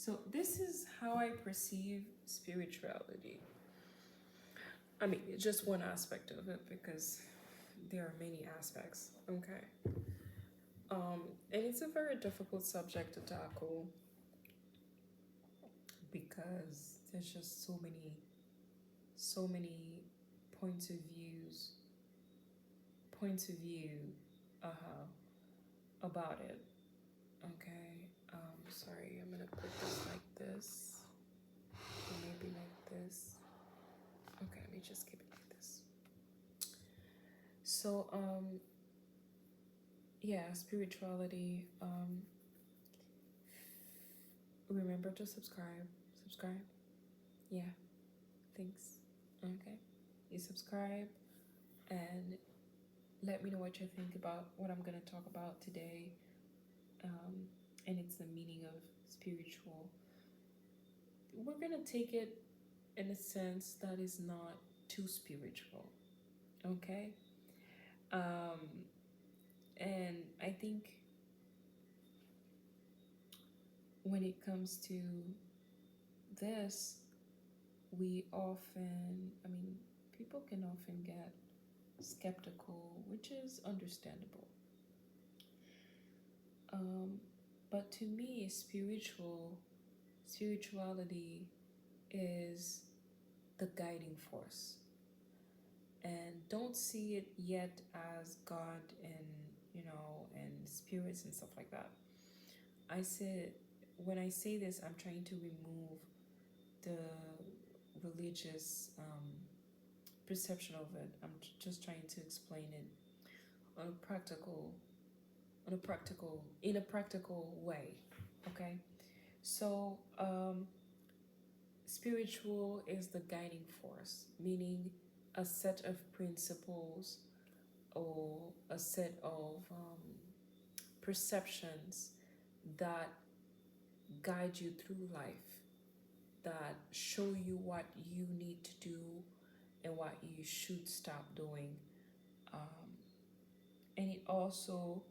So, this is how I perceive spirituality. I mean, it's just one aspect of it because there are many aspects. Okay. And it's a very difficult subject to tackle because there's just so many points of view, uh, about it. Okay. Sorry, I'm gonna put this like this, or maybe like this. Okay, let me just keep it like this. So, yeah, spirituality. Remember to subscribe. Subscribe. Yeah, thanks. Okay, you subscribe and let me know what you think about what I'm gonna talk about today. Um, and it's the meaning of spiritual. We're gonna take it in a sense that is not too spiritual. Okay. Um, and I think when it comes to this, we often, I mean, people can often get skeptical, which is understandable. Um, but to me, spirituality is the guiding force. And don't see it yet as God and, and spirits and stuff like that. I said, when I say this, I'm trying to remove the religious perception of it. I'm just trying to explain it on a practical, in a practical way. Okay, so spiritual is the guiding force, meaning a set of principles or a set of perceptions that guide you through life, that show you what you need to do and what you should stop doing. Um, and it also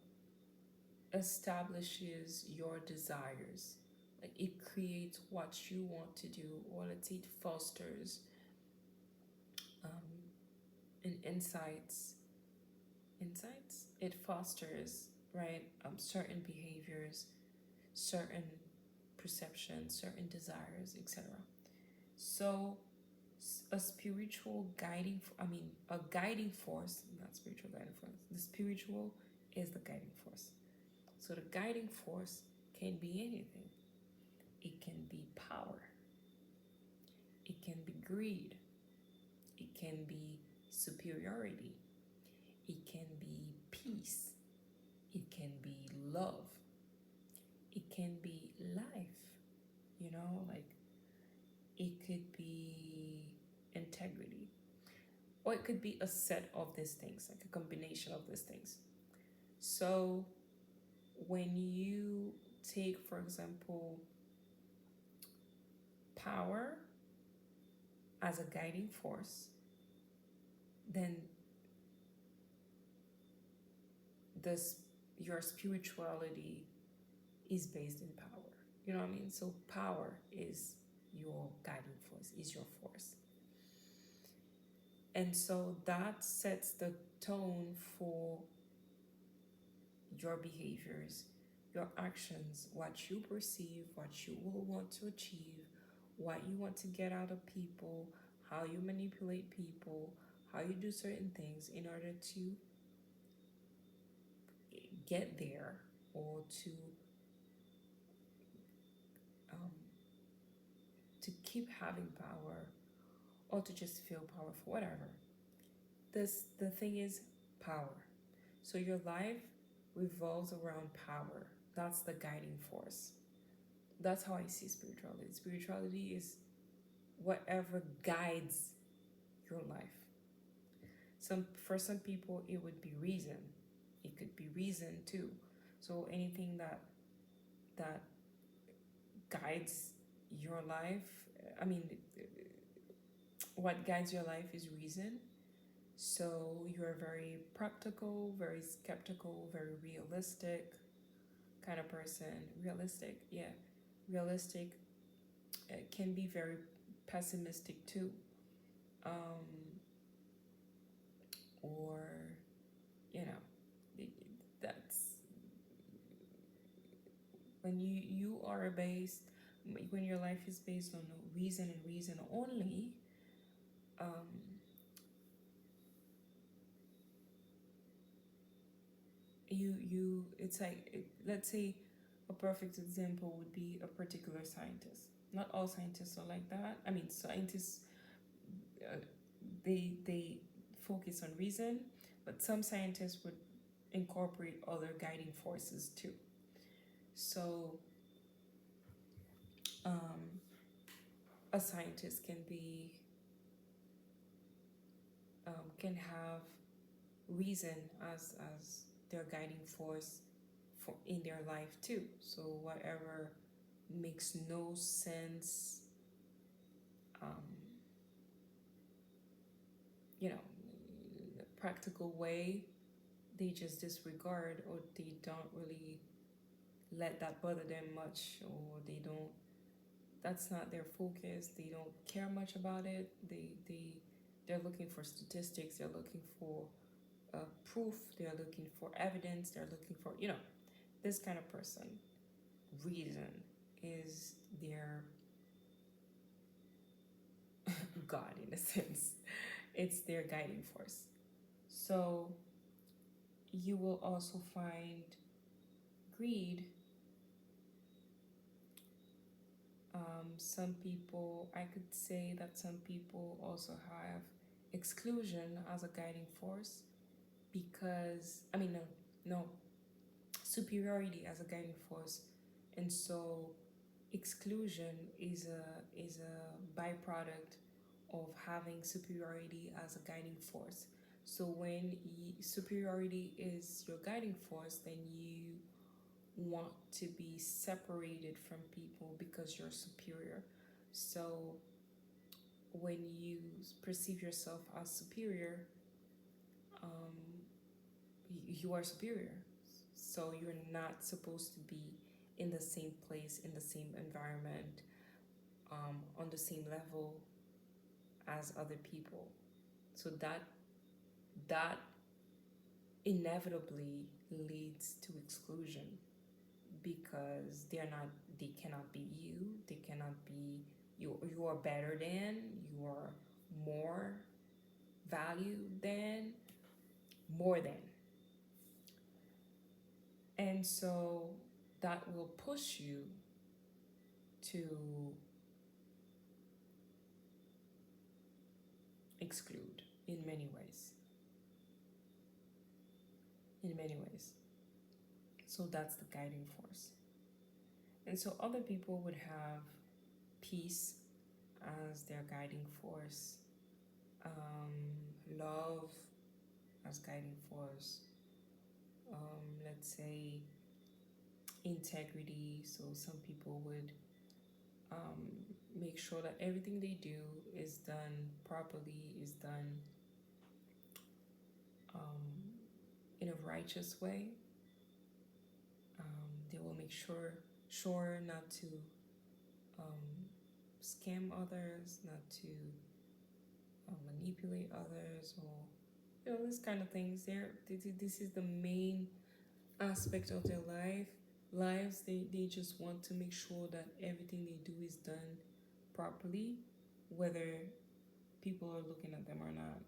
establishes your desires. Like it creates what you want to do, or let's say it fosters um, and insights. It fosters, right, certain behaviors, certain perceptions, certain desires, etc. So a spiritual guiding, a guiding force, not spiritual guiding force. The spiritual is the guiding force. So the guiding force can be anything. It can be power. It can be greed. It can be superiority. It can be peace. It can be love. It can be life. Like it could be integrity. Or it could be a set of these things, like a combination of these things. So when you take, for example, power as a guiding force, then this your spirituality is based in power. You know what I mean? So power is your guiding force, is your force. And so that sets the tone for your behaviors, your actions, what you perceive, what you will want to achieve, what you want to get out of people, how you manipulate people, how you do certain things in order to get there, or um, to keep having power, or to just feel powerful, whatever. The thing is power. So your life revolves around power. That's the guiding force. That's how I see spirituality. Spirituality is whatever guides your life. For some people it would be reason. It could be reason too. So anything that guides your life, I mean, what guides your life is reason. So you're very practical, very skeptical, very realistic kind of person. Realistic, yeah. realistic. It can be very pessimistic too. Um, or, you know, that's when you are based, when your life is based on reason and reason only. um, you it's like let's say a perfect example would be a particular scientist. Not all scientists are like that. I mean, scientists, uh, they focus on reason, but some scientists would incorporate other guiding forces too. So um, a scientist can have reason as their guiding force for in their life too. So whatever makes no sense, um, you know, the practical way, they just disregard, or they don't really let that bother them much, or they don't. That's not their focus. They don't care much about it. They're looking for statistics. They're looking for proof. They're looking for evidence. They're looking for this kind of person. Reason is their God in a sense. It's their guiding force. So you will also find greed. Some people, I could say that some people also have exclusion as a guiding force, because, I mean, no, superiority as a guiding force. And so exclusion is a byproduct of having superiority as a guiding force. So when superiority is your guiding force, then you want to be separated from people because you're superior. So when you perceive yourself as superior, um, you are superior. So you're not supposed to be in the same place, in the same environment, on the same level as other people. So that inevitably leads to exclusion, because they cannot be you. They cannot be you. You are better than, you are more valued than, more than. And so that will push you to exclude in many ways. In many ways. So that's the guiding force. And so other people would have peace as their guiding force, love as guiding force, let's say integrity. So some people would make sure that everything they do is done properly, is done um, in a righteous way. They will make sure not to scam others, not to manipulate others, or this kind of things. This is the main aspect of their lives. They just want to make sure that everything they do is done properly, whether people are looking at them or not.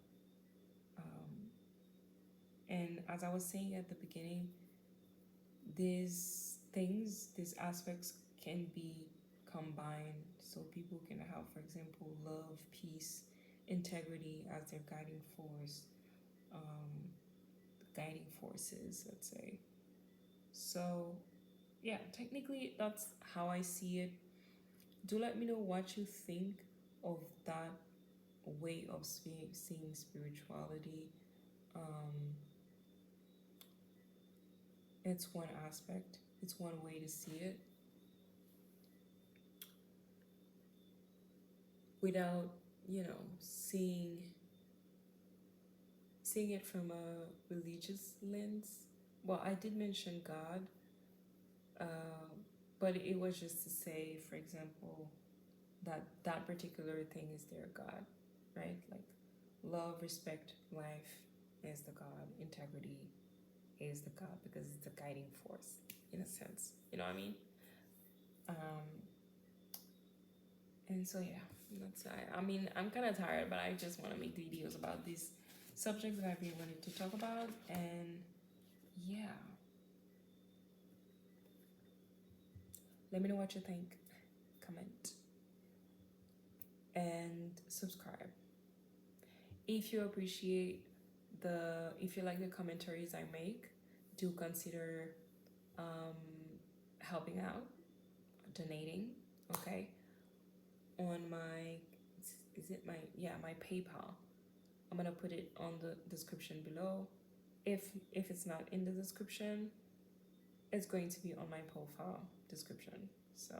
And as I was saying at the beginning, these aspects can be combined. So people can have, for example, love, peace, integrity as their guiding force, guiding forces, let's say. So yeah, technically that's how I see it. Do let me know what you think of that way of seeing spirituality. Um, it's one aspect, it's one way to see it without, seeing it from a religious lens. Well, I did mention God, uh, but it was just to say, for example, that that particular thing is their God, right? Like love, respect, life is the God, integrity is the God because it's a guiding force in a sense. You know what I mean? Um, and so yeah, that's I mean I'm kind of tired, but I just want to make videos about these subjects that I've been wanting to talk about, and yeah, let me know what you think. Comment and subscribe if you appreciate if you like the commentaries I make. Do consider um, helping out, donating. Okay, on my is it my my PayPal. I'm gonna put it on the description below. If it's not in the description, it's going to be on my profile description. So